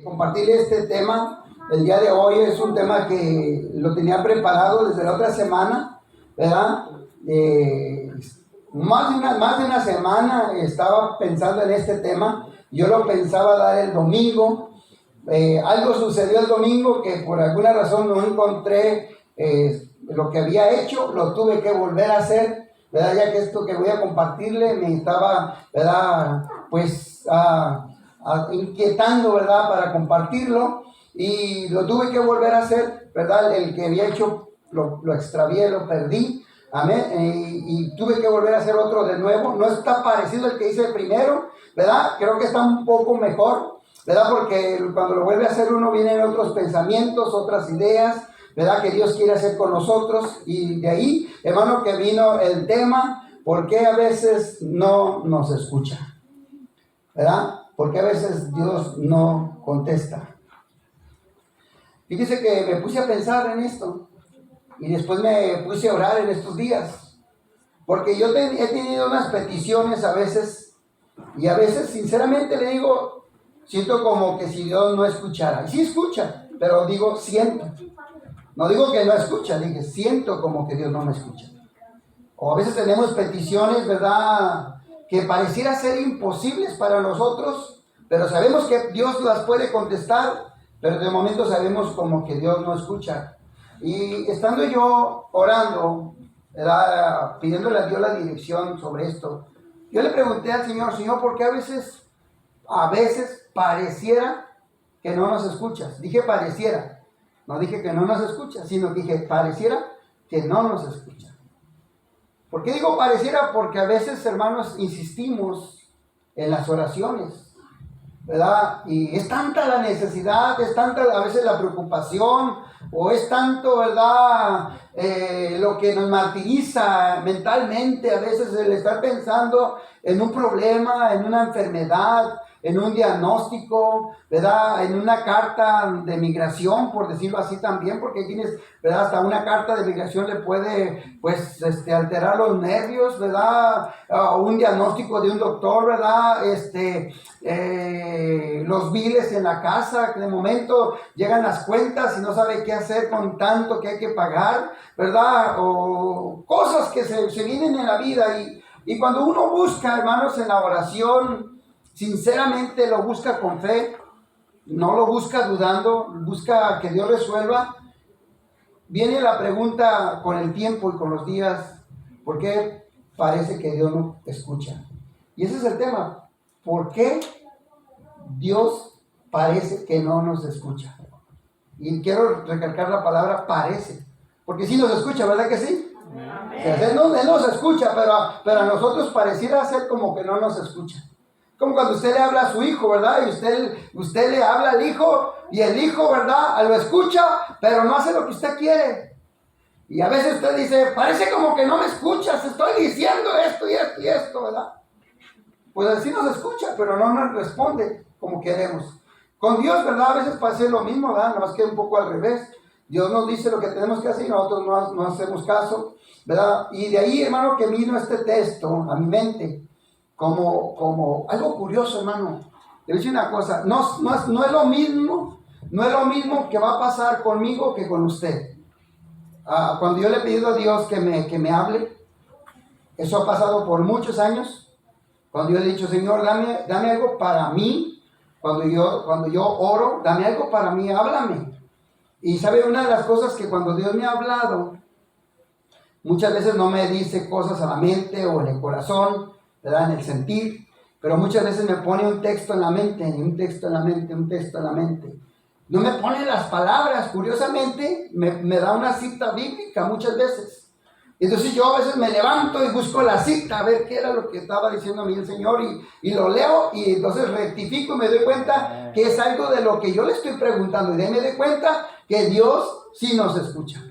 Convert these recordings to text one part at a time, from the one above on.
compartir este tema. El día de hoy es un tema que lo tenía preparado desde la otra semana, ¿verdad? Más de una semana estaba pensando en este tema. Yo lo pensaba dar el domingo. Algo sucedió el domingo que por alguna razón no encontré lo que había hecho, lo tuve que volver a hacer, ¿verdad? Ya que esto que voy a compartirle me estaba, ¿verdad? Pues inquietando, ¿verdad? Para compartirlo, y lo tuve que volver a hacer, ¿verdad? El que había hecho lo extravié, lo perdí. Amén. Y tuve que volver a hacer otro de nuevo. No está parecido al que hice primero, ¿verdad? Creo que está un poco mejor, ¿verdad? Porque cuando lo vuelve a hacer uno vienen otros pensamientos, otras ideas, ¿verdad? Que Dios quiere hacer con nosotros. Y de ahí, hermano, que vino el tema, ¿por qué a veces no nos escucha? ¿Verdad? ¿Por qué a veces Dios no contesta? Fíjese que me puse a pensar en esto. Y después me puse a orar en estos días, porque yo he tenido unas peticiones a veces, y a veces sinceramente le digo, siento como que si Dios no escuchara. Y sí escucha, pero digo siento. No digo que no escucha, dije siento como que Dios no me escucha. O a veces tenemos peticiones, ¿verdad?, que pareciera ser imposibles para nosotros, pero sabemos que Dios las puede contestar, pero de momento sabemos como que Dios no escucha. Y estando yo orando, ¿verdad?, pidiéndole a Dios la dirección sobre esto, yo le pregunté al Señor, ¿por qué a veces pareciera que no nos escuchas? Dije pareciera, no dije que no nos escuchas, sino dije pareciera que no nos escucha. ¿Por qué digo pareciera? Porque a veces, hermanos, insistimos en las oraciones, ¿verdad? Y es tanta la necesidad, es tanta a veces la preocupación, o es tanto, ¿verdad?, lo que nos martiriza mentalmente, a veces el estar pensando en un problema, en una enfermedad, en un diagnóstico, ¿verdad?, en una carta de migración, por decirlo así también, porque hay quienes, ¿verdad?, hasta una carta de migración le puede, pues, alterar los nervios, ¿verdad?, un diagnóstico de un doctor, ¿verdad?, los biles en la casa, que de momento llegan las cuentas y no sabe qué hacer con tanto que hay que pagar, ¿verdad?, o cosas que se vienen en la vida, y cuando uno busca, hermanos, en la oración, sinceramente lo busca con fe, no lo busca dudando, busca que Dios resuelva. Viene la pregunta con el tiempo y con los días, ¿por qué parece que Dios no escucha? Y ese es el tema, ¿por qué Dios parece que no nos escucha? Y quiero recalcar la palabra parece, porque sí nos escucha, ¿verdad que sí? Él nos escucha, pero a nosotros pareciera ser como que no nos escucha. Como cuando usted le habla a su hijo, ¿verdad? Y usted le habla al hijo, y el hijo, ¿verdad?, lo escucha, pero no hace lo que usted quiere. Y a veces usted dice, parece como que no me escuchas, estoy diciendo esto y esto y esto, ¿verdad? Pues así nos escucha, pero no nos responde como queremos. Con Dios, ¿verdad?, a veces pasa lo mismo, ¿verdad?, nada más que un poco al revés. Dios nos dice lo que tenemos que hacer y nosotros no hacemos caso, ¿verdad? Y de ahí, hermano, que vino este texto a mi mente. Como algo curioso, hermano. Le voy a decir una cosa, no es lo mismo que va a pasar conmigo que con usted. Cuando yo le he pedido a Dios que me hable, eso ha pasado por muchos años. Cuando yo he dicho, Señor, dame algo para mí, cuando yo oro, dame algo para mí, háblame. Y sabe, una de las cosas que cuando Dios me ha hablado, muchas veces no me dice cosas a la mente o en el corazón, ¿verdad?, en el sentir, pero muchas veces me pone un texto en la mente, un texto en la mente, un texto en la mente. No me pone las palabras, curiosamente, me da una cita bíblica muchas veces. Entonces yo a veces me levanto y busco la cita, a ver qué era lo que estaba diciendo a mí el Señor, y lo leo, y entonces rectifico y me doy cuenta que es algo de lo que yo le estoy preguntando, y de ahí me doy cuenta que Dios sí nos escucha,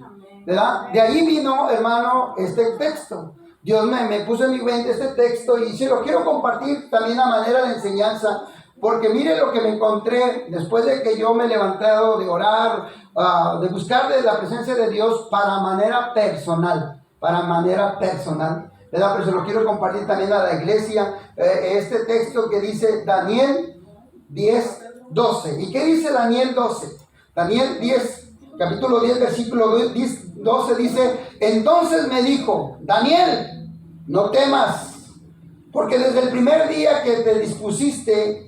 ¿verdad? De ahí vino, hermano, este texto. Dios me puso en mi mente este texto y se lo quiero compartir también a manera de enseñanza, porque mire lo que me encontré después de que yo me he levantado de orar, de buscar de la presencia de Dios para manera personal, ¿verdad? Pero se lo quiero compartir también a la iglesia, este texto que dice Daniel 10, 12. ¿Y qué dice Daniel 12? Daniel 10, capítulo 10, versículo 12 dice: entonces me dijo, Daniel, no temas, porque desde el primer día que te dispusiste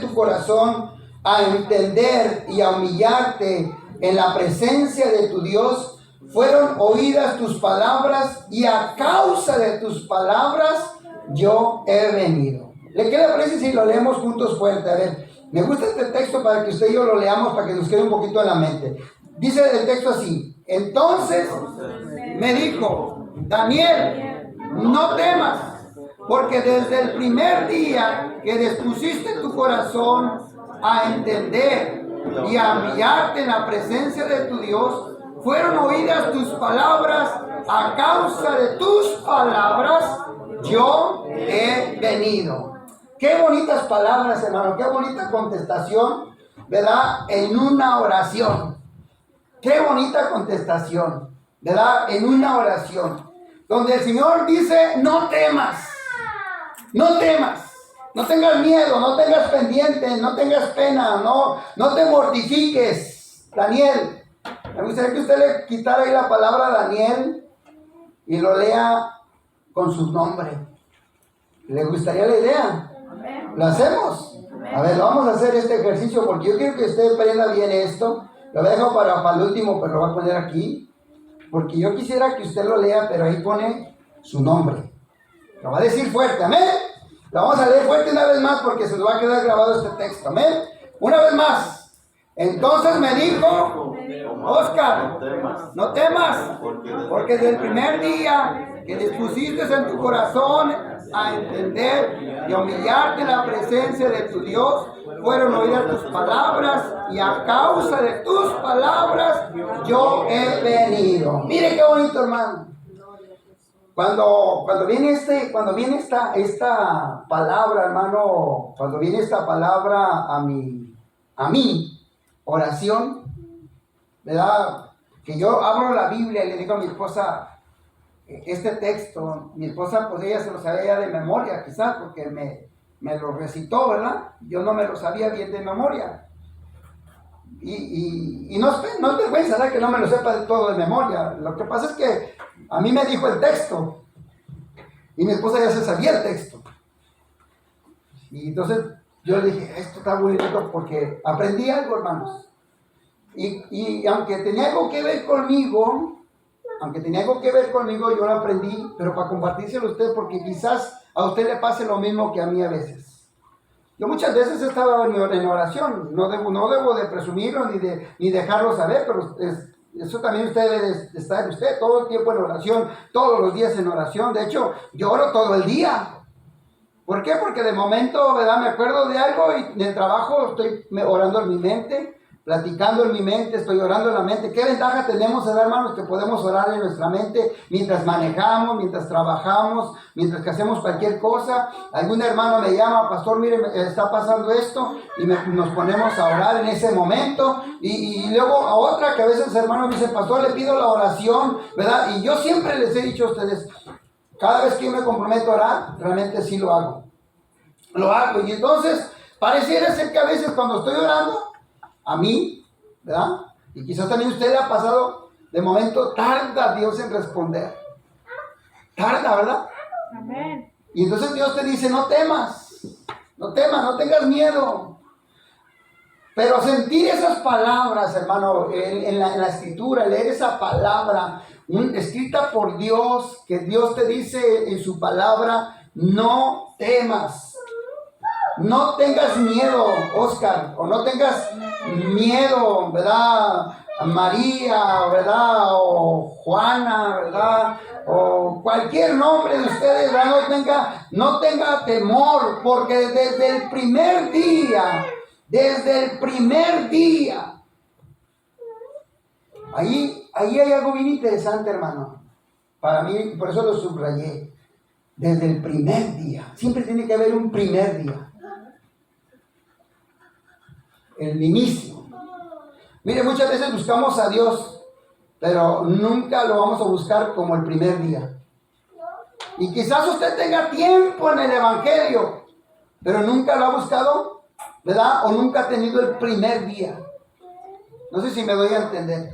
tu corazón a entender y a humillarte en la presencia de tu Dios, fueron oídas tus palabras, y a causa de tus palabras yo he venido. ¿Qué le parece si lo leemos juntos fuerte? A ver, me gusta este texto para que usted y yo lo leamos, para que nos quede un poquito en la mente. Dice el texto así: entonces me dijo, Daniel, no temas, porque desde el primer día que dispusiste tu corazón a entender y a humillarte en la presencia de tu Dios, fueron oídas tus palabras, a causa de tus palabras yo he venido. Qué bonitas palabras, hermano, qué bonita contestación, ¿verdad? En una oración. Qué bonita contestación, ¿verdad? En una oración, donde el Señor dice: no temas, no temas. No tengas miedo, no tengas pendiente, no tengas pena, no te mortifiques. Daniel, me gustaría que usted le quitara ahí la palabra Daniel y lo lea con su nombre. ¿Le gustaría la idea? ¿Lo hacemos? A ver, vamos a hacer este ejercicio, porque yo quiero que usted aprenda bien esto. Lo dejo para el último, pero lo voy a poner aquí, porque yo quisiera que usted lo lea, pero ahí pone su nombre. Lo va a decir fuerte, amén. Lo vamos a leer fuerte una vez más, porque se nos va a quedar grabado este texto, amén. Una vez más. Entonces me dijo, Oscar, no temas, porque desde el primer día que dispusiste en tu corazón a entender y a humillarte en la presencia de tu Dios, fueron oídas tus palabras, y a causa de tus palabras yo he venido. Mire qué bonito, hermano. Cuando viene esta palabra, hermano, cuando viene esta palabra a mi oración, ¿verdad? Que yo abro la Biblia y le digo a mi esposa este texto. Mi esposa, pues ella se lo sabía de memoria, quizás, porque me lo recitó, ¿verdad? Yo no me lo sabía bien de memoria. Y no es vergüenza, ¿verdad?, que no me lo sepa de todo de memoria. Lo que pasa es que a mí me dijo el texto y mi esposa ya se sabía el texto. Y entonces yo le dije: esto está muy bonito, porque aprendí algo, hermanos. Y aunque tenía algo que ver conmigo, yo lo aprendí, pero para compartírselo a usted, porque quizás a usted le pase lo mismo que a mí a veces. Yo muchas veces he estado en oración, no debo de presumirlo ni dejarlo saber, pero eso también usted debe de estar usted todo el tiempo en oración, todos los días en oración. De hecho, yo oro todo el día. ¿Por qué? Porque de momento, ¿verdad?, me acuerdo de algo, y en el trabajo estoy orando en mi mente, platicando en mi mente, estoy orando en la mente. ¿Qué ventaja tenemos, hermanos, que podemos orar en nuestra mente mientras manejamos, mientras trabajamos, mientras que hacemos cualquier cosa? Algún hermano me llama: pastor, mire, está pasando esto, y nos ponemos a orar en ese momento. Y luego a otra que a veces hermano me dice: pastor, le pido la oración, ¿verdad? Y yo siempre les he dicho a ustedes, cada vez que yo me comprometo a orar, realmente sí lo hago. Y entonces, pareciera ser que a veces cuando estoy orando, a mí, ¿verdad?, y quizás también a usted le ha pasado, de momento tarda Dios en responder. Tarda, ¿verdad? Amén. Y entonces Dios te dice: no temas, no tengas miedo. Pero sentir esas palabras, hermano, en la escritura, leer esa palabra escrita por Dios, que Dios te dice en su palabra: no temas. No tengas miedo, Oscar, o no tengas miedo, ¿verdad?, María, ¿verdad?, o Juana, ¿verdad?, o cualquier nombre de ustedes, ¿verdad? No tenga temor, porque desde el primer día, ahí hay algo bien interesante, hermano. Para mí, por eso lo subrayé. Desde el primer día, siempre tiene que haber un primer día. El inicio. Mire, muchas veces buscamos a Dios, pero nunca lo vamos a buscar como el primer día. Y quizás usted tenga tiempo en el evangelio, pero nunca lo ha buscado ¿verdad? O nunca ha tenido el primer día. No sé si me doy a entender.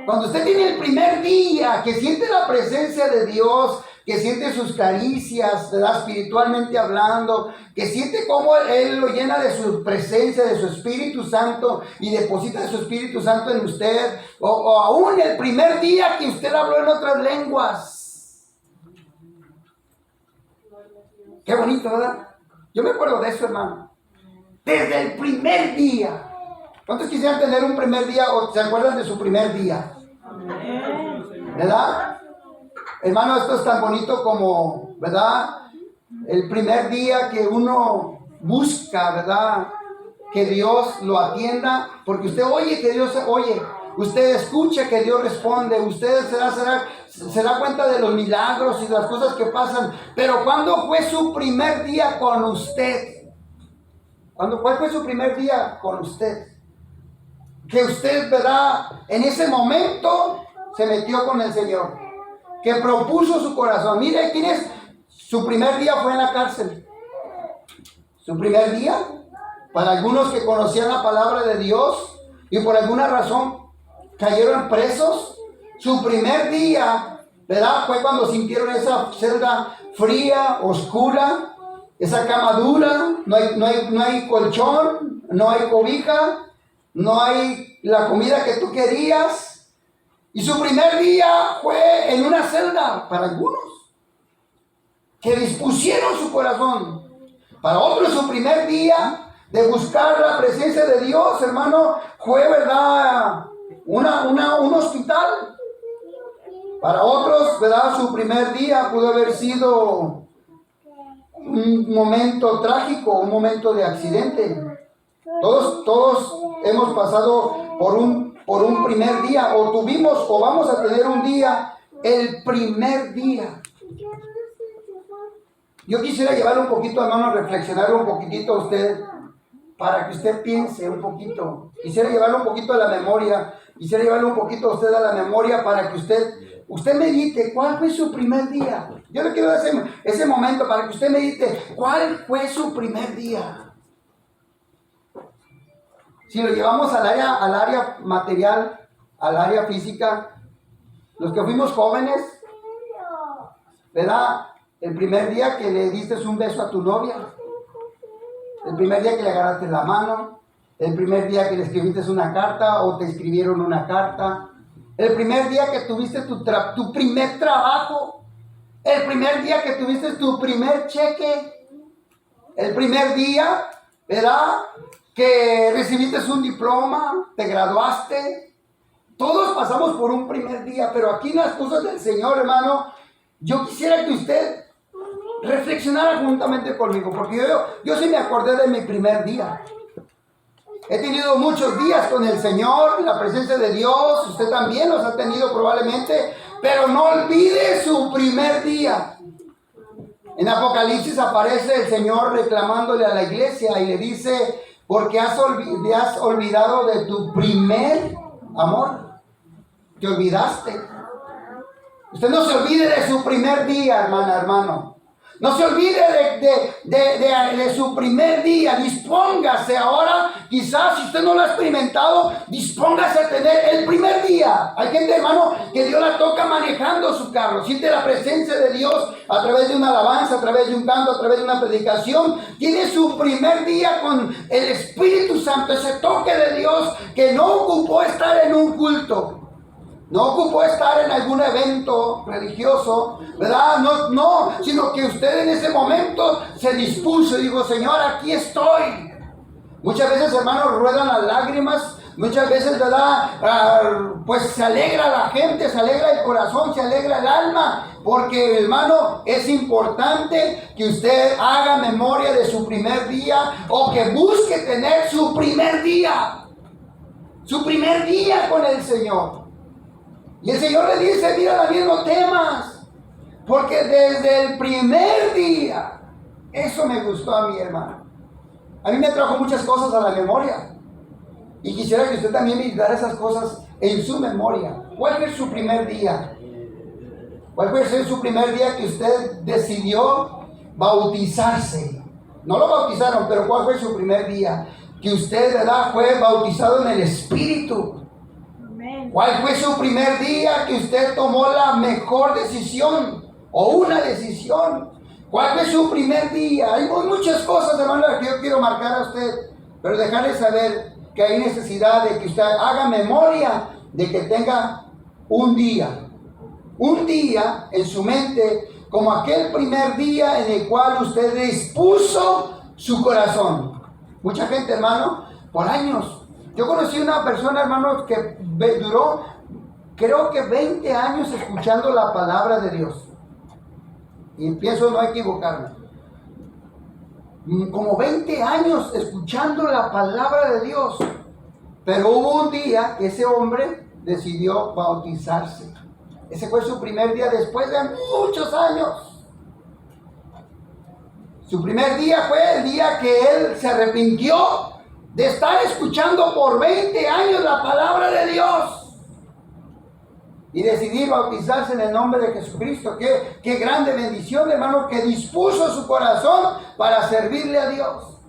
Cuando usted tiene el primer día, que siente la presencia de Dios, que siente sus caricias, ¿verdad? Espiritualmente hablando, que siente cómo Él lo llena de su presencia, de su Espíritu Santo, y deposita de su Espíritu Santo en usted, o aún el primer día que usted habló en otras lenguas. Qué bonito, ¿verdad? Yo me acuerdo de eso, hermano. Desde el primer día. ¿Cuántos quisieran tener un primer día o se acuerdan de su primer día? ¿Verdad? Hermano, esto es tan bonito como, ¿verdad? El primer día que uno busca, ¿verdad? Que Dios lo atienda, porque usted oye que Dios oye, usted escucha que Dios responde, usted se da cuenta de los milagros y de las cosas que pasan. Pero ¿cuándo fue su primer día con usted? ¿Cuál fue su primer día con usted? Que usted, ¿verdad? En ese momento se metió con el Señor, que propuso su corazón. Mire, ¿quién es? Su primer día fue en la cárcel. Su primer día, para algunos que conocían la palabra de Dios y por alguna razón cayeron presos, su primer día, ¿verdad? Fue cuando sintieron esa celda fría, oscura, esa cama dura, no hay colchón, no hay cobija, no hay la comida que tú querías. Y su primer día fue en una celda para algunos que dispusieron su corazón. Para otros su primer día de buscar la presencia de Dios, hermano, fue, ¿verdad? Un hospital. Para otros, ¿verdad? Su primer día pudo haber sido un momento trágico, un momento de accidente. Todos hemos pasado por un primer día, o tuvimos o vamos a tener un día, el primer día. Yo quisiera llevarle un poquito, hermano, a reflexionar un poquitito a usted, para que usted piense un poquito. Quisiera llevarle un poquito a la memoria, quisiera llevarle un poquito a usted a la memoria para que usted medite cuál fue su primer día. Yo le quiero dar ese momento para que usted medite cuál fue su primer día. Si lo llevamos al área material, al área física, los que fuimos jóvenes, ¿verdad? El primer día que le diste un beso a tu novia, el primer día que le agarraste la mano, el primer día que le escribiste una carta o te escribieron una carta, el primer día que tuviste tu primer trabajo, el primer día que tuviste tu primer cheque, el primer día, ¿verdad?, que recibiste un diploma, te graduaste. Todos pasamos por un primer día, pero aquí en las cosas del Señor, hermano, yo quisiera que usted reflexionara juntamente conmigo, porque yo sí me acordé de mi primer día. He tenido muchos días con el Señor, en la presencia de Dios. Usted también los ha tenido probablemente, pero no olvide su primer día. En Apocalipsis aparece el Señor reclamándole a la iglesia y le dice: porque has olvidado de tu primer amor. Te olvidaste. Usted no se olvide de su primer día, hermano. No se olvide de su primer día. Dispóngase ahora. Quizás si usted no lo ha experimentado, dispóngase a tener el primer día. Hay gente, hermano, que Dios la toca manejando su carro. Siente la presencia de Dios a través de una alabanza, a través de un canto, a través de una predicación. Tiene su primer día con el Espíritu Santo, ese toque de Dios, que no ocupó estar en un culto. No ocupó estar en algún evento religioso, ¿verdad? No, sino que usted en ese momento se dispuso y dijo: Señor, aquí estoy. Muchas veces, hermanos, ruedan las lágrimas. Muchas veces, ¿verdad? Pues se alegra la gente, se alegra el corazón, se alegra el alma. Porque, hermano, es importante que usted haga memoria de su primer día, o que busque tener su primer día. Su primer día con el Señor. Y el Señor le dice: mira, Daniel, no temas, porque desde el primer día, eso me gustó a mí, hermano. A mí me trajo muchas cosas a la memoria. Y quisiera que usted también meditara esas cosas en su memoria. ¿Cuál fue su primer día? ¿Cuál fue su primer día que usted decidió bautizarse? No lo bautizaron, pero ¿cuál fue su primer día? Que usted, ¿verdad?, fue bautizado en el Espíritu. Amén. ¿Cuál fue su primer día que usted tomó la mejor decisión o una decisión? ¿Cuál fue su primer día? Hay muchas cosas, hermano, que yo quiero marcar a usted, pero dejarle saber que hay necesidad de que usted haga memoria de que tenga un día en su mente, como aquel primer día en el cual usted dispuso su corazón. Mucha gente, hermano, por años. Yo conocí una persona, hermano, que duró, creo que 20 años escuchando la palabra de Dios. Y pienso no equivocarme. Como 20 años escuchando la palabra de Dios. Pero hubo un día que ese hombre decidió bautizarse. Ese fue su primer día después de muchos años. Su primer día fue el día que él se arrepintió de estar escuchando por 20 años la palabra de Dios. Y decidir bautizarse en el nombre de Jesucristo. Qué grande bendición, hermano, que dispuso su corazón para servirle a Dios.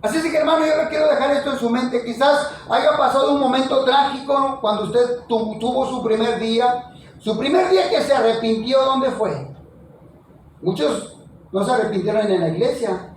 Así es que, hermano, yo le quiero dejar esto en su mente. Quizás haya pasado un momento trágico cuando usted tuvo su primer día. Su primer día que se arrepintió, ¿dónde fue? Muchos no se arrepintieron en la iglesia.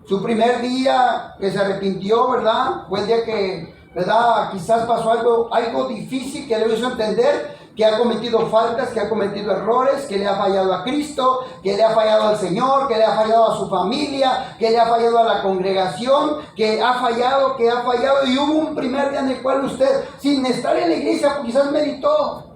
Su primer día que se arrepintió, ¿verdad?, fue el día que, ¿verdad?, quizás pasó algo difícil que le hizo entender que ha cometido faltas, que ha cometido errores, que le ha fallado a Cristo, que le ha fallado al Señor, que le ha fallado a su familia, que le ha fallado a la congregación, que ha fallado, y hubo un primer día en el cual usted, sin estar en la iglesia, quizás meditó.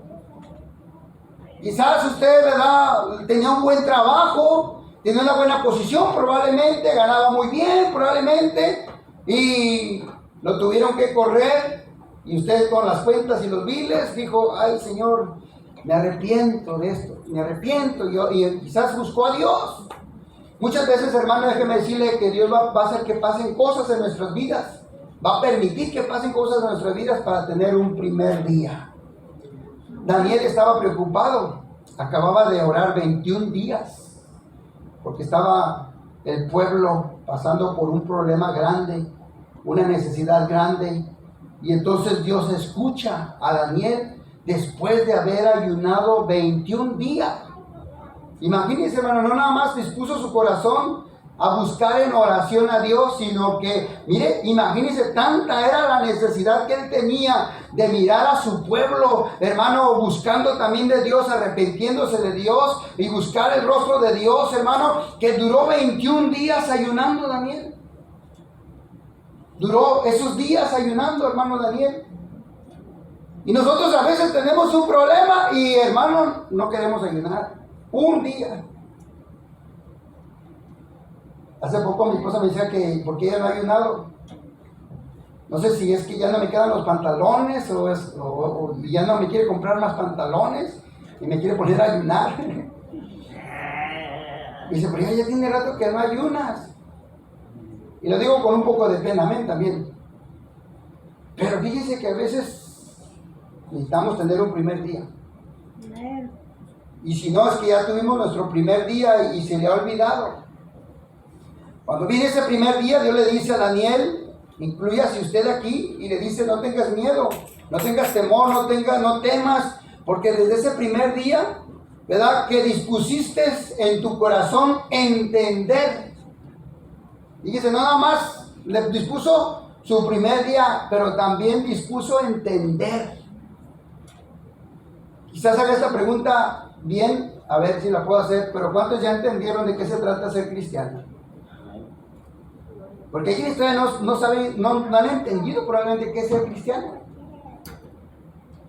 Quizás usted, ¿verdad?, tenía un buen trabajo, tenía una buena posición probablemente, ganaba muy bien probablemente, y lo tuvieron que correr. Y usted con las cuentas y los biles dijo: ay, Señor, me arrepiento de esto, me arrepiento. Y quizás buscó a Dios. Muchas veces, hermano, déjeme decirle que Dios va a hacer que pasen cosas en nuestras vidas. Va a permitir que pasen cosas en nuestras vidas para tener un primer día. Daniel estaba preocupado. Acababa de orar 21 días. Porque estaba el pueblo pasando por un problema grande, una necesidad grande. Y entonces Dios escucha a Daniel después de haber ayunado 21 días. Imagínense, hermano, no nada más dispuso su corazón a buscar en oración a Dios, sino que, mire, imagínense, tanta era la necesidad que él tenía de mirar a su pueblo, hermano, buscando también de Dios, arrepintiéndose de Dios y buscar el rostro de Dios, hermano, que duró 21 días ayunando Daniel. Duró esos días ayunando, hermano Daniel. Y nosotros a veces tenemos un problema y, hermano, no queremos ayunar. Un día. Hace poco mi esposa me decía que ¿por qué ella no ha ayunado? No sé si es que ya no me quedan los pantalones o ya no me quiere comprar más pantalones y me quiere poner a ayunar. Y dice: pero ya tiene rato que no ayunas. Y lo digo con un poco de pena, amén, también. Pero fíjese que a veces necesitamos tener un primer día. Amén. Y si no, es que ya tuvimos nuestro primer día y se le ha olvidado. Cuando viene ese primer día, Dios le dice a Daniel: incluyase usted aquí, y le dice: no tengas miedo, no tengas temor, no temas, porque desde ese primer día, ¿verdad?, que dispusiste en tu corazón entender. Y dice, no nada más le dispuso su primer día, pero también dispuso entender. Quizás haga esta pregunta bien, a ver si la puedo hacer, pero ¿cuántos ya entendieron de qué se trata ser cristiano? Porque hay quienes todavía no saben, no han entendido probablemente qué es ser cristiano.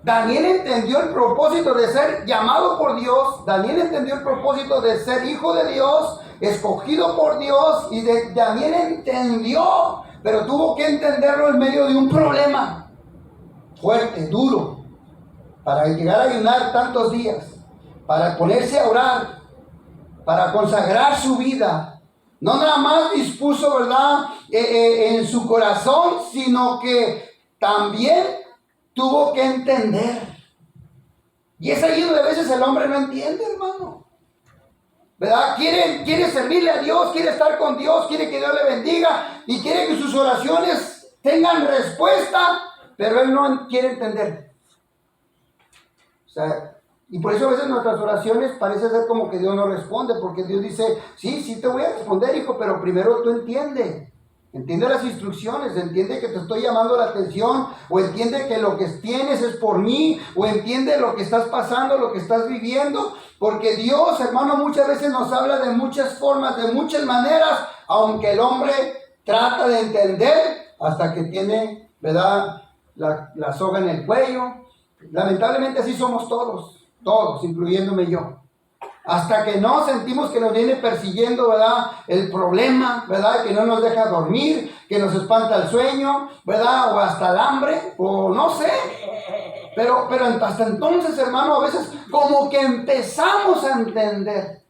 Daniel entendió el propósito de ser llamado por Dios. Daniel entendió el propósito de ser hijo de Dios, escogido por Dios. Y Daniel entendió, pero tuvo que entenderlo en medio de un problema fuerte, duro, para llegar a ayunar tantos días, para ponerse a orar, para consagrar su vida. No nada más dispuso, ¿verdad?, en su corazón, sino que también tuvo que entender. Y es ahí donde a veces el hombre no entiende, hermano. ¿verdad? Quiere servirle a Dios, quiere estar con Dios, quiere que Dios le bendiga y quiere que sus oraciones tengan respuesta, pero él no quiere entender. O sea, y por eso a veces nuestras oraciones parece ser como que Dios no responde, porque Dios dice, sí te voy a responder, hijo, pero primero tú entiende las instrucciones, entiende que te estoy llamando la atención, o entiende que lo que tienes es por mí, o entiende lo que estás pasando, lo que estás viviendo, porque Dios, hermano, muchas veces nos habla de muchas formas, de muchas maneras, aunque el hombre trata de entender hasta que tiene, ¿verdad?, la soga en el cuello. Lamentablemente así somos todos, incluyéndome yo. Hasta que no sentimos que nos viene persiguiendo, ¿verdad?, el problema, ¿verdad?, que no nos deja dormir, que nos espanta el sueño, ¿verdad?, o hasta el hambre, o no sé. Pero hasta entonces, hermano, a veces como que empezamos a entender.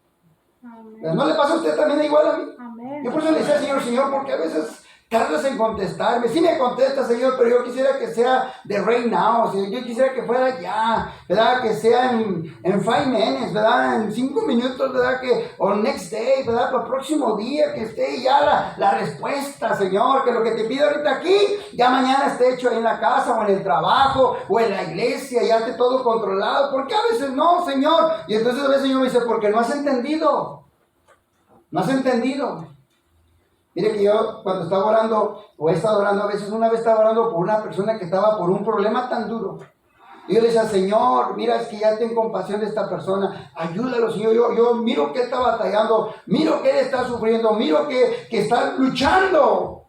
Amén. ¿No le pasa a usted también igual a mí? Amén. Yo por eso le decía al Señor, porque a veces tardas en contestarme. Sí me contesta, Señor, pero yo quisiera que sea de right now. O sea, yo quisiera que fuera ya, ¿verdad? Que sea en 5 minutes, ¿verdad? En 5 minutos, ¿verdad? O next day, ¿verdad? Para el próximo día, que esté ya la respuesta, Señor. Que lo que te pido ahorita aquí, ya mañana esté hecho ahí en la casa, o en el trabajo, o en la iglesia, ya esté todo controlado. ¿Por qué a veces no, Señor? Y entonces a veces el Señor me dice, porque no has entendido. No has entendido. Mire que yo cuando estaba orando, o he estado orando a veces, una vez estaba orando por una persona que estaba por un problema tan duro. Y yo le decía, Señor, mira, es que ya ten compasión de esta persona, ayúdalo, Señor. Yo miro que él está batallando, miro que él está sufriendo, miro que está luchando.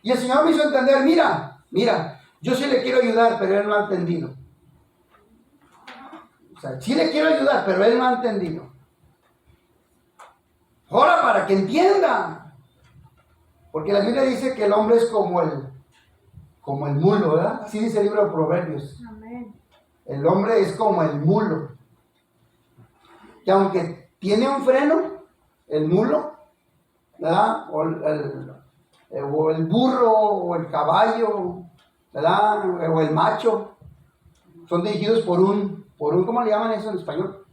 Y el Señor me hizo entender, mira, yo sí le quiero ayudar, pero él no ha entendido. O sea, sí le quiero ayudar, pero él no ha entendido. Ora para que entienda. Porque la Biblia dice que el hombre es como el mulo, ¿verdad? Así dice el libro de Proverbios. Amén. El hombre es como el mulo. Que aunque tiene un freno, el mulo, ¿verdad? O el burro, o el caballo, ¿verdad? O el macho, son dirigidos por un, ¿cómo le llaman eso en español?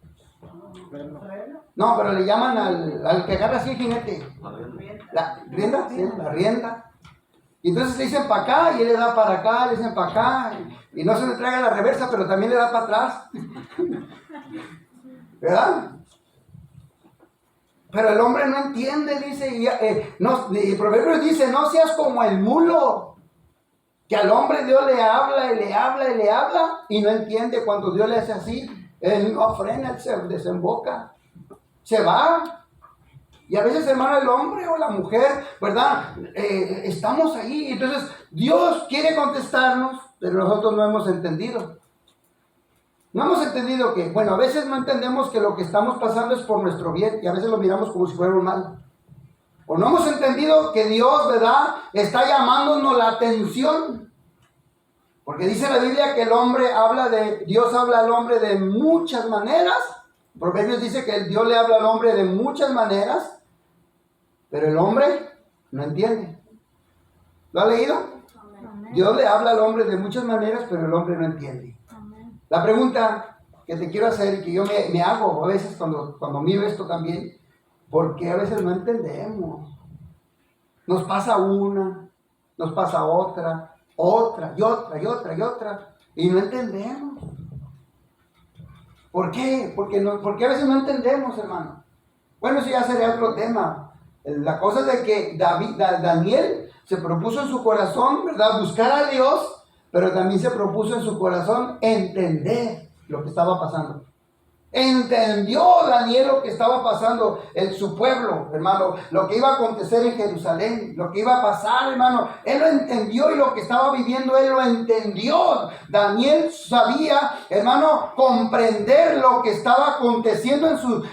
No, pero le llaman al que agarra así el jinete. ¿La rienda? Sí, la rienda. Y entonces le dicen para acá y él le da para acá, le dicen para acá. Y no se le traga la reversa, pero también le da para atrás. ¿Verdad? Pero el hombre no entiende, dice. Y Proverbios dice, no seas como el mulo. Que al hombre Dios le habla y le habla y le habla. Y no entiende cuando Dios le hace así. Él no frena, él se desemboca. Se va. Y a veces, hermano, el hombre o la mujer, ¿verdad? Estamos ahí. Entonces, Dios quiere contestarnos, pero nosotros no hemos entendido. No hemos entendido que, bueno, a veces no entendemos que lo que estamos pasando es por nuestro bien. Y a veces lo miramos como si fuera un mal. O no hemos entendido que Dios, ¿verdad?, está llamándonos la atención. Porque dice la Biblia que Dios habla al hombre de muchas maneras. Proverbios dice que Dios le habla al hombre de muchas maneras. Pero el hombre no entiende. ¿Lo ha leído? Amén. Dios le habla al hombre de muchas maneras, pero el hombre no entiende. Amén. La pregunta que te quiero hacer y que yo me hago a veces cuando miro esto también, ¿por qué a veces no entendemos? Nos pasa una, nos pasa otra y otra, y no entendemos. ¿Por qué? Porque a veces no entendemos, hermano. Bueno, eso ya sería otro tema. La cosa es de que Daniel se propuso en su corazón, ¿verdad?, buscar a Dios, pero también se propuso en su corazón entender lo que estaba pasando. Entendió Daniel lo que estaba pasando en su pueblo, hermano, lo que iba a acontecer en Jerusalén, lo que iba a pasar, hermano. Él lo entendió y lo que estaba viviendo, él lo entendió. Daniel sabía, hermano, comprender lo que estaba aconteciendo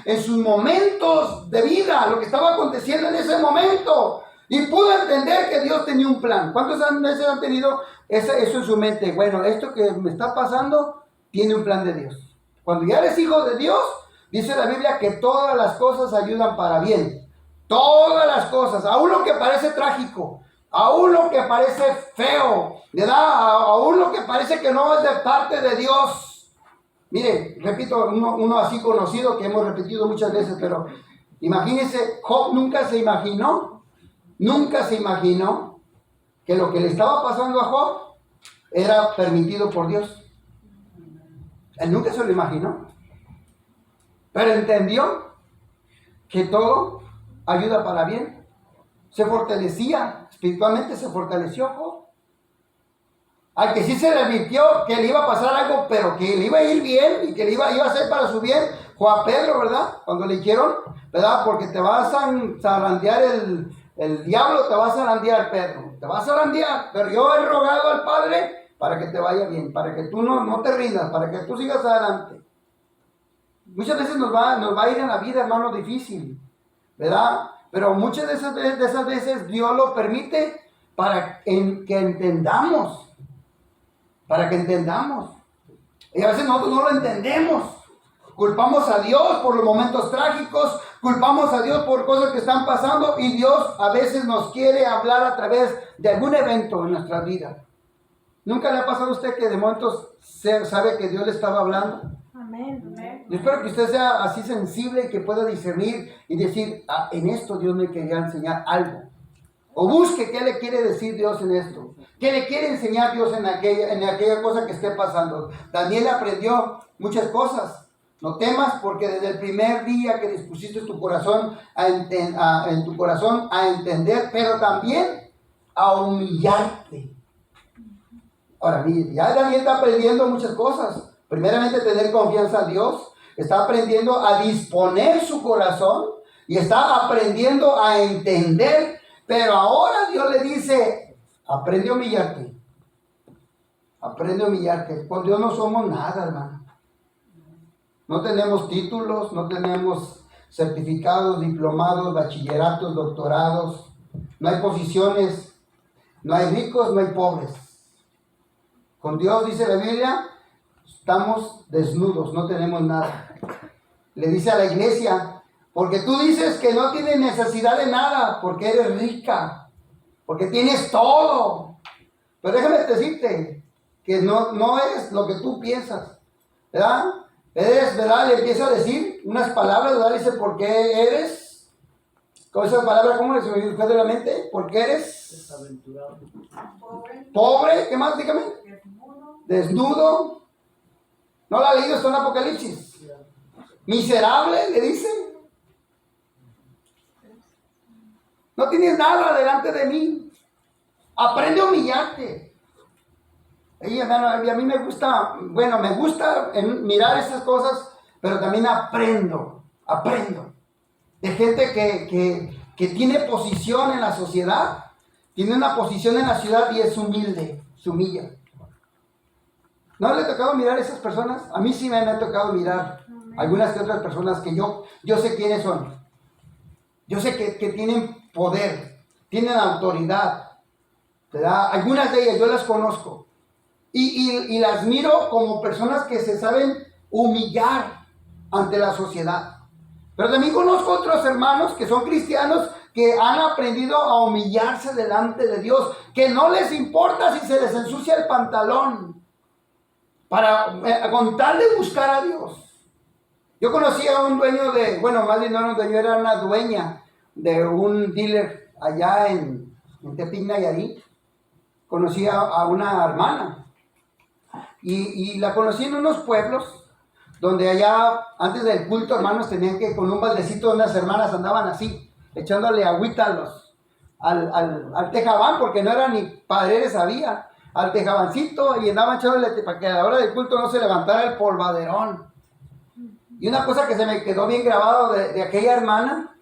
en sus momentos de vida, lo que estaba aconteciendo en ese momento. Y pudo entender que Dios tenía un plan. ¿Cuántos veces han tenido eso en su mente? Bueno, esto que me está pasando tiene un plan de Dios. Cuando ya eres hijo de Dios, dice la Biblia que todas las cosas ayudan para bien. Todas las cosas, aún lo que parece trágico, aún lo que parece feo, ¿verdad? Aún lo que parece que no es de parte de Dios. Mire, repito, uno así conocido que hemos repetido muchas veces, pero Imagínense, Job nunca se imaginó que lo que le estaba pasando a Job era permitido por Dios. Él nunca se lo imaginó. Pero entendió que todo ayuda para bien. Se fortalecía, espiritualmente se fortaleció Job. Al que sí se le advirtió que le iba a pasar algo, pero que le iba a ir bien y que le iba a ser para su bien, fue a Pedro, ¿verdad? Cuando le dijeron, ¿verdad? Porque te vas a zarandear el diablo, te va a zarandear, Pedro. Te va a zarandear, pero yo he rogado al Padre para que te vaya bien, para que tú no te rindas, para que tú sigas adelante. Muchas veces nos va a ir en la vida, hermano, difícil, ¿verdad? Pero muchas de esas veces Dios lo permite para que entendamos. Para que entendamos. Y a veces nosotros no lo entendemos. Culpamos a Dios por los momentos trágicos, culpamos a Dios por cosas que están pasando y Dios a veces nos quiere hablar a través de algún evento en nuestra vida. ¿Nunca le ha pasado a usted que de momentos sabe que Dios le estaba hablando? Amén. Yo espero que usted sea así sensible y que pueda discernir y decir, en esto Dios me quería enseñar algo. O busque qué le quiere decir Dios en esto. ¿Qué le quiere enseñar Dios en aquella cosa que esté pasando? Daniel aprendió muchas cosas. No temas porque desde el primer día que dispusiste tu corazón en tu corazón a entender, pero también a humillarte. Ahora, ya Daniel está aprendiendo muchas cosas. Primeramente, tener confianza en Dios. Está aprendiendo a disponer su corazón y está aprendiendo a entender. Pero ahora Dios le dice, aprende a humillarte. Aprende a humillarte. Con Dios no somos nada, hermano. No tenemos títulos, no tenemos certificados, diplomados, bachilleratos, doctorados. No hay posiciones, no hay ricos, no hay pobres. Con Dios, dice la Biblia, estamos desnudos, no tenemos nada. Le dice a la iglesia, porque tú dices que no tienes necesidad de nada, porque eres rica, porque tienes todo. Pero déjame decirte que no eres lo que tú piensas, ¿verdad? ¿Verdad? Le empieza a decir unas palabras, ¿verdad? Le dice, ¿por qué eres? Con esa palabra, ¿cómo se me fue de la mente? ¿Por qué eres? Desaventurado. Pobre, ¿qué más? Dígame. Desnudo. ¿No la ha leído esto en Apocalipsis? Miserable, le dice. No tienes nada delante de mí. Aprende a humillarte. Y a mí me gusta, me gusta mirar esas cosas, pero también aprendo de gente que tiene posición en la sociedad, tiene una posición en la ciudad y es humilde, se humilla. ¿No le ha tocado mirar a esas personas? A mí sí me ha tocado mirar algunas que otras personas que yo sé quiénes son. Yo sé que tienen poder, tienen autoridad, ¿verdad? Algunas de ellas yo las conozco. Y las miro como personas que se saben humillar ante la sociedad. Pero también conozco otros hermanos que son cristianos que han aprendido a humillarse delante de Dios, que no les importa si se les ensucia el pantalón, con tal de buscar a Dios. Yo conocí a un dueño más bien no era un dueño, era una dueña de un dealer allá en Tepic, Nayarit. Conocí a una hermana. Y la conocí en unos pueblos donde allá, antes del culto, hermanos, tenían que con un baldecito, unas hermanas andaban así, echándole agüita al tejabán, porque no era ni padreres había, al tejabancito, y andaban echándole para que a la hora del culto no se levantara el polvaderón. Y una cosa que se me quedó bien grabado de aquella hermana,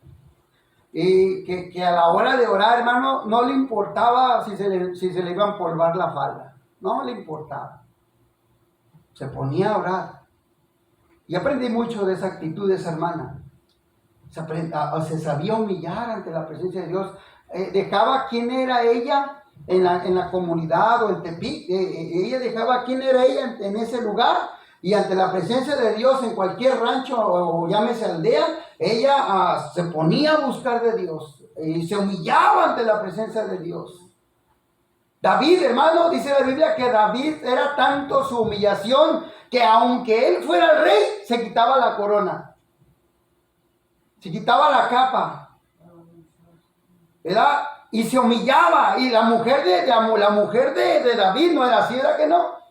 y que a la hora de orar, hermano, no le importaba si se le iba a empolvar la falda, no le importaba. Se ponía a orar. Y aprendí mucho de esa actitud de esa hermana. Se sabía humillar ante la presencia de Dios. Dejaba quién era ella en la comunidad o en Tepic. Ella dejaba quién era ella en ese lugar. Y ante la presencia de Dios en cualquier rancho o llámese aldea, ella se ponía a buscar de Dios. Y se humillaba ante la presencia de Dios. David, hermano, dice la Biblia que David era tanto su humillación que aunque él fuera el rey, se quitaba la corona. se quitaba la capa, ¿verdad? Y se humillaba. Y la mujer de David no era así, ¿verdad que no?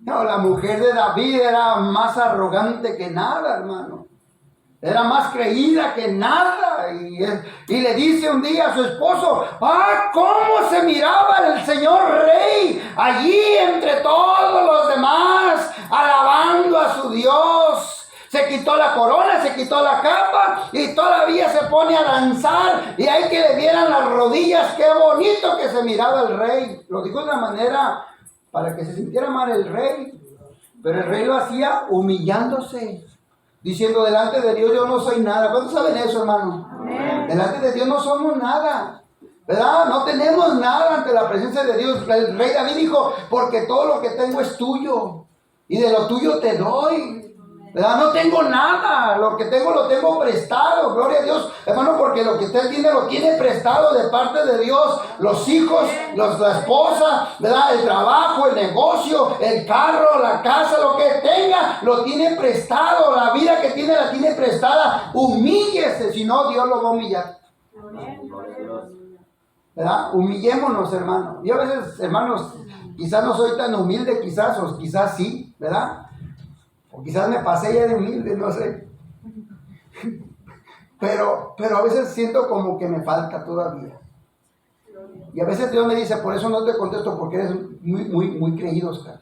No, la mujer de David era más arrogante que nada, hermano. Era más creída que nada. Y le dice un día a su esposo: ¡ah, cómo se miraba el señor rey allí entre todos los demás, alabando a su Dios! Se quitó la corona, se quitó la capa y todavía se pone a danzar. Y hay que le vieran las rodillas, qué bonito que se miraba el rey. Lo digo de una manera para que se sintiera mal el rey. Pero el rey lo hacía humillándose, diciendo: delante de Dios yo no soy nada. ¿Cuántos saben eso, hermano? Amén. Delante de Dios no somos nada, ¿verdad? No tenemos nada ante la presencia de Dios. El rey David dijo: porque todo lo que tengo es tuyo y de lo tuyo te doy, ¿verdad? No tengo nada, lo que tengo lo tengo prestado, gloria a Dios, hermano, porque lo que usted tiene lo tiene prestado de parte de Dios. Los hijos, la esposa, ¿verdad? El trabajo, el negocio, el carro, la casa, lo que tenga, lo tiene prestado. La vida que tiene la tiene prestada. Humíllese, si no Dios lo va a humillar, ¿verdad? Humillémonos, hermano. Yo a veces, hermanos, quizás no soy tan humilde, quizás, o quizás sí, ¿verdad? O quizás me pasé ya de humilde, no sé. Pero a veces siento como que me falta todavía. Y a veces Dios me dice: por eso no te contesto, porque eres muy creído, Oscar.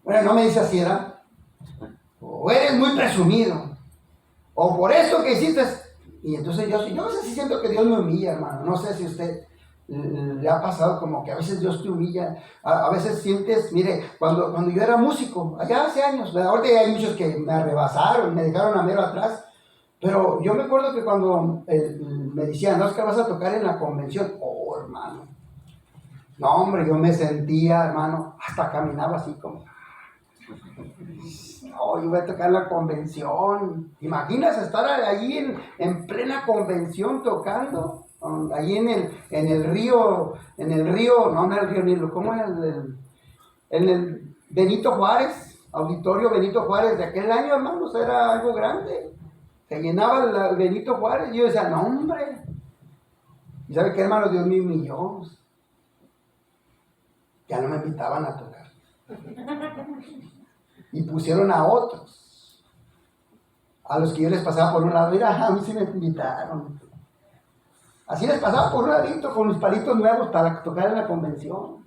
Bueno, no me dice así, ¿verdad? O eres muy presumido. O por esto que hiciste. Y entonces yo a veces sí siento que Dios me humilla, hermano. No sé si usted le ha pasado como que a veces Dios te humilla. A veces sientes, mire, cuando yo era músico, allá hace años, ahorita hay muchos que me arrebasaron, me dejaron a mero atrás, pero yo me acuerdo que cuando me decían: no, es que vas a tocar en la convención. Oh, hermano, no, hombre, yo me sentía, hermano, hasta caminaba así como: no, yo voy a tocar en la convención. ¿Imaginas estar allí en plena convención tocando? Allí en el río, no en el río Nilo, ¿cómo es en el Benito Juárez, auditorio Benito Juárez de aquel año, hermanos? Era algo grande, se llenaba el Benito Juárez, y yo decía: no, hombre. ¿Y sabe qué, hermano? Dios me humilló, ya no me invitaban a tocar, y pusieron a otros, a los que yo les pasaba por un lado. Mira, a mí sí me invitaron. Así les pasaba por un ladito con los palitos nuevos para tocar en la convención.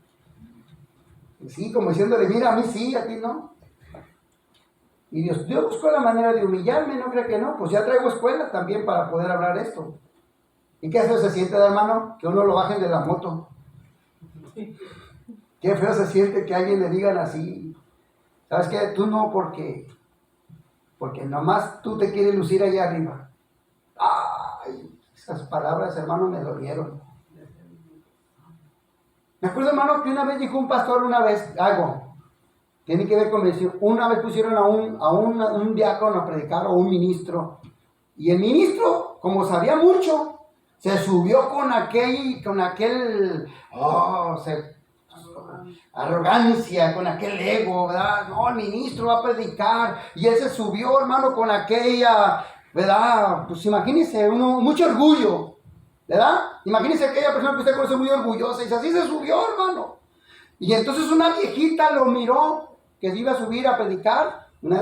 Y sí, como diciéndole: mira, a mí sí, a ti no. Y Dios buscó la manera de humillarme, no creo que no. Pues ya traigo escuela también para poder hablar esto. ¿Y qué feo se siente, hermano? Que uno lo bajen de la moto. Qué feo se siente que a alguien le digan así: ¿sabes qué? Tú no, porque nomás tú te quieres lucir allá arriba. Ay, esas palabras, hermano, me dolieron. Me acuerdo, hermano, que una vez dijo un pastor, algo, tiene que ver con eso. Una vez pusieron a un diácono a predicar, o un ministro, y el ministro, como sabía mucho, se subió con arrogancia, con aquel ego, ¿verdad? No, el ministro va a predicar, y él se subió, hermano, con aquella, ¿verdad? Pues imagínense, mucho orgullo, ¿verdad? Imagínense aquella persona que usted conoce muy orgullosa, y así se subió, hermano. Y entonces una viejita lo miró, que se iba a subir a predicar, una de